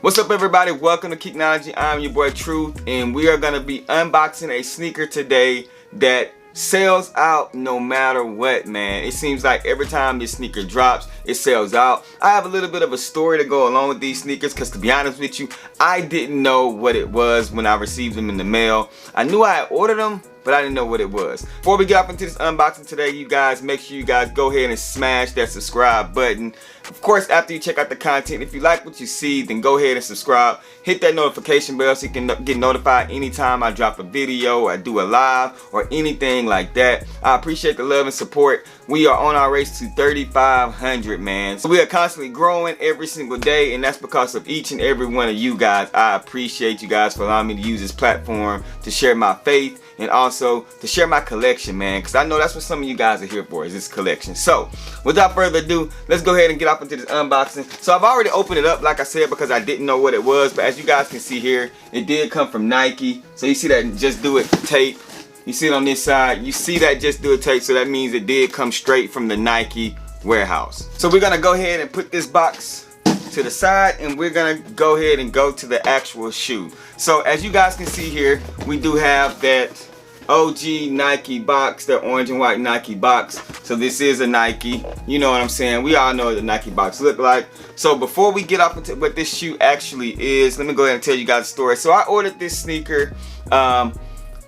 What's up, everybody? Welcome to KICKnology. I'm your boy Truth, and we are going to be unboxing a sneaker today that sells out no matter what, man. It seems like every time this sneaker drops, it sells out. I have a little bit of a story to go along with these sneakers because, to be honest with you, I didn't know what it was when I received them in the mail. I knew I had ordered them, but I didn't know what it was. Before we get off into this unboxing today, you guys, make sure you guys go ahead and smash that subscribe button. Of course, after you check out the content, if you like what you see, then go ahead and subscribe. Hit that notification bell so you can get notified anytime I drop a video, or I do a live, or anything like that. I appreciate the love and support. We are on our race to 3,500, man. So we are constantly growing every single day, and that's because of each and every one of you guys. I appreciate you guys for allowing me to use this platform to share my faith and also to share my collection, man, because I know that's what some of you guys are here for, is this collection. So without further ado, let's go ahead and get off into this unboxing. So I've already opened it up, like I said, because I didn't know what it was, but as you guys can see here, it did come from Nike. So you see that Just Do It tape, you see it on this side, you see that Just Do It tape, so that means it did come straight from the Nike warehouse. So we're gonna go ahead and put this box to the side, and we're gonna go ahead and go to the actual shoe. So as you guys can see here, we do have that OG Nike box, the orange and white Nike box. So this is a Nike, you know what I'm saying, we all know what the Nike box look like. So before we get off into what this shoe actually is, let me go ahead and tell you guys a story. So I ordered this sneaker on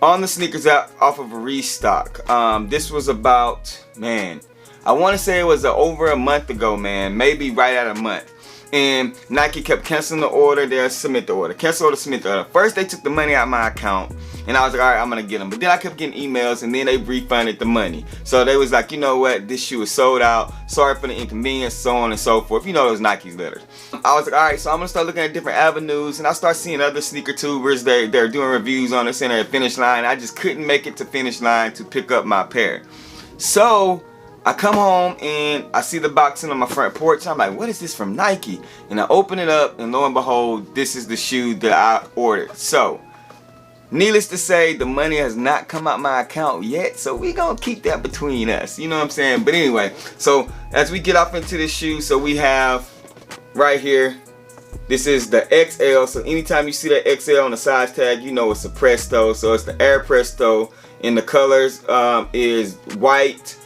the sneakers app off of a restock. This was about, man, I want to say it was over a month ago, man, maybe right at a month. And Nike kept canceling the order, they'll submit the order, cancel order, submit the order. First they took the money out of my account, and I was like, alright, I'm gonna get them. But then I kept getting emails, and then they refunded the money. So they was like, you know what, this shoe is sold out, sorry for the inconvenience, so on and so forth. You know those Nike's letters. I was like, alright, so I'm gonna start looking at different avenues, and I start seeing other sneaker tubers, they're doing reviews on this, and they're at Finish Line. I just couldn't make it to Finish Line to pick up my pair. So I come home and I see the boxing on my front porch. I'm like, what is this from Nike? And I open it up, and lo and behold, this is the shoe that I ordered. So needless to say, the money has not come out my account yet, so we gonna keep that between us, you know what I'm saying? But anyway, so as we get off into this shoe, so we have right here, this is the XL. So anytime you see that XL on the size tag, you know it's a Presto. So it's the Air Presto, and the colors is white,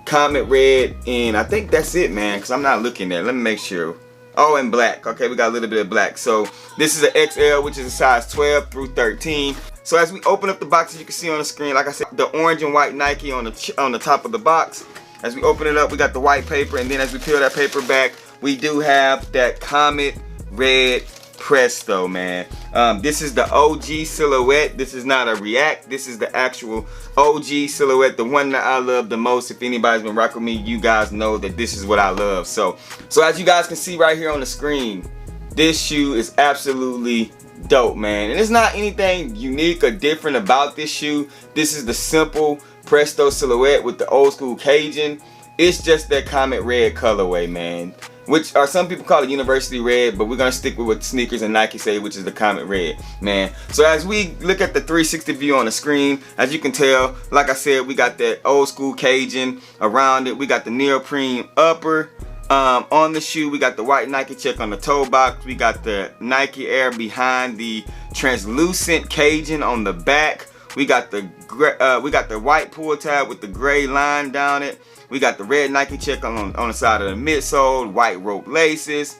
Comet red, and I think that's it, man, because I'm not looking there. Let me make sure. Oh, and black. Okay, we got a little bit of black. So this is an XL, which is a size 12 through 13. So as we open up the box, as you can see on the screen, like I said, the orange and white Nike on the top of the box. As we open it up, we got the white paper, and then as we peel that paper back, we do have that Comet red Presto, man. This is the OG silhouette. This is not a react. This is the actual OG silhouette, the one that I love the most. If anybody's been rocking with me, you guys know that this is what I love. So as you guys can see right here on the screen, this shoe is absolutely dope, man. And it's not anything unique or different about this shoe. This is the simple Presto silhouette with the old school Cajun. It's just that Comet red colorway, man, which are some people call it University Red, but we're gonna stick with what sneakers and Nike say, which is the Comet red, man. So as we look at the 360 view on the screen, as you can tell, like I said, we got that old school Cajun around it. We got the neoprene upper on the shoe. We got the white Nike check on the toe box. We got the Nike Air behind the translucent Cajun on the back. We got the white pull tab with the gray line down it. We got the red Nike check on the side of the midsole, white rope laces,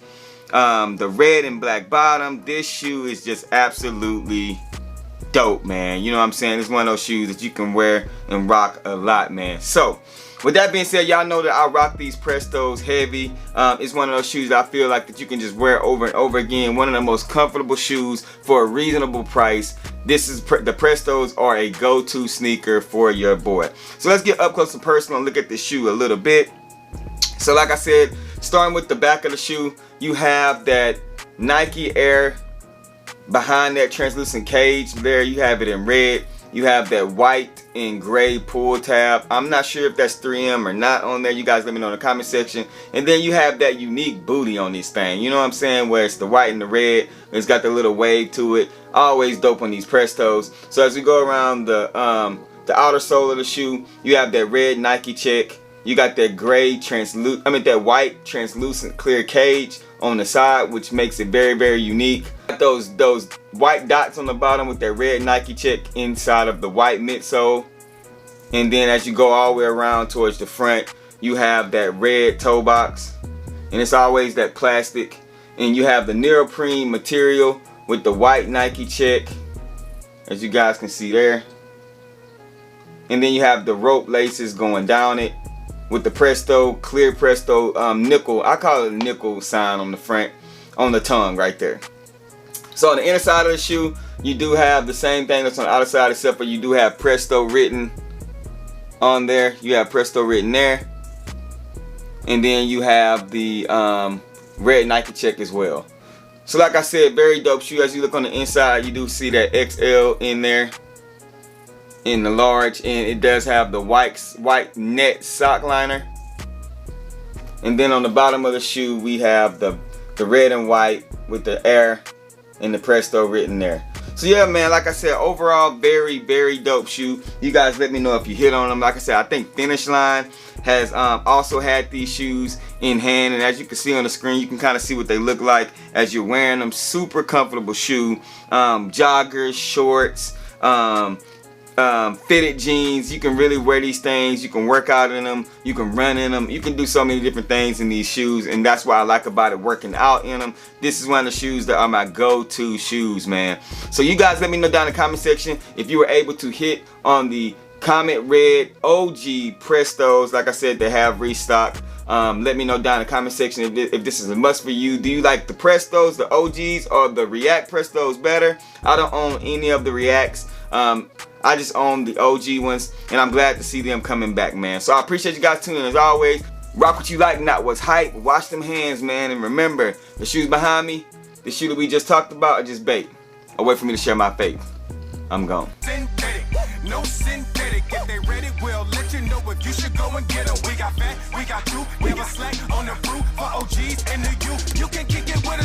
the red and black bottom. This shoe is just absolutely dope, man. You know what I'm saying? It's one of those shoes that you can wear and rock a lot, man. So with that being said, y'all know that I rock these Prestos heavy. It's one of those shoes that I feel like that you can just wear over and over again. One of the most comfortable shoes for a reasonable price. This is the Prestos are a go-to sneaker for your boy. So let's get up close and personal and look at this shoe a little bit. So like I said, starting with the back of the shoe, you have that Nike Air behind that translucent cage there. You have it in red. You have that white and gray pull tab. I'm not sure if that's 3M or not on there. You guys let me know in the comment section. And then you have that unique booty on this thing. You know what I'm saying? Where it's the white and the red. It's got the little wave to it. Always dope on these Prestos. So as we go around the outer sole of the shoe, you have that red Nike check. You got that gray that white translucent clear cage on the side, which makes it very, very unique. Got those white dots on the bottom with that red Nike check inside of the white midsole. And then as you go all the way around towards the front, you have that red toe box, and it's always that plastic. And you have the neoprene material with the white Nike check, as you guys can see there. And then you have the rope laces going down it with the Presto, clear Presto nickel. I call it a nickel sign on the front, on the tongue right there. So on the inner side of the shoe, you do have the same thing that's on the outer side, except for you do have Presto written on there. You have Presto written there. And then you have the red Nike check as well. So like I said, very dope shoe. As you look on the inside, you do see that XL in there, in the large, and it does have the white net sock liner. And then on the bottom of the shoe, we have the red and white with the Air and the Presto written there. So yeah, man, like I said, overall, very, very dope shoe. You guys let me know if you hit on them. Like I said, I think Finish Line has also had these shoes in hand, and as you can see on the screen, you can kind of see what they look like as you're wearing them. Super comfortable shoe. Joggers, shorts, fitted jeans. You can really wear these things. You can work out in them, you can run in them, you can do so many different things in these shoes, and that's what I like about it, working out in them. This is one of the shoes that are my go-to shoes, man. So you guys let me know down in the comment section if you were able to hit on the Comet Red OG Prestos. Like I said, they have restocked. Let me know down in the comment section if this is a must for you. Do you like the Prestos, the OGs, or the React Prestos better? I don't own any of the Reacts. I just own the OG ones, and I'm glad to see them coming back, man. So I appreciate you guys tuning in as always. Rock what you like, not what's hype. Wash them hands, man, and remember, the shoes behind me, the shoe that we just talked about, are just bait. A way for me to share my faith. I'm gone. No synthetic, if they ready, we'll let you know if you should go and get them. We got fat, we got you, we have a slack on the fruit for OGs and the youth. You can kick it with us.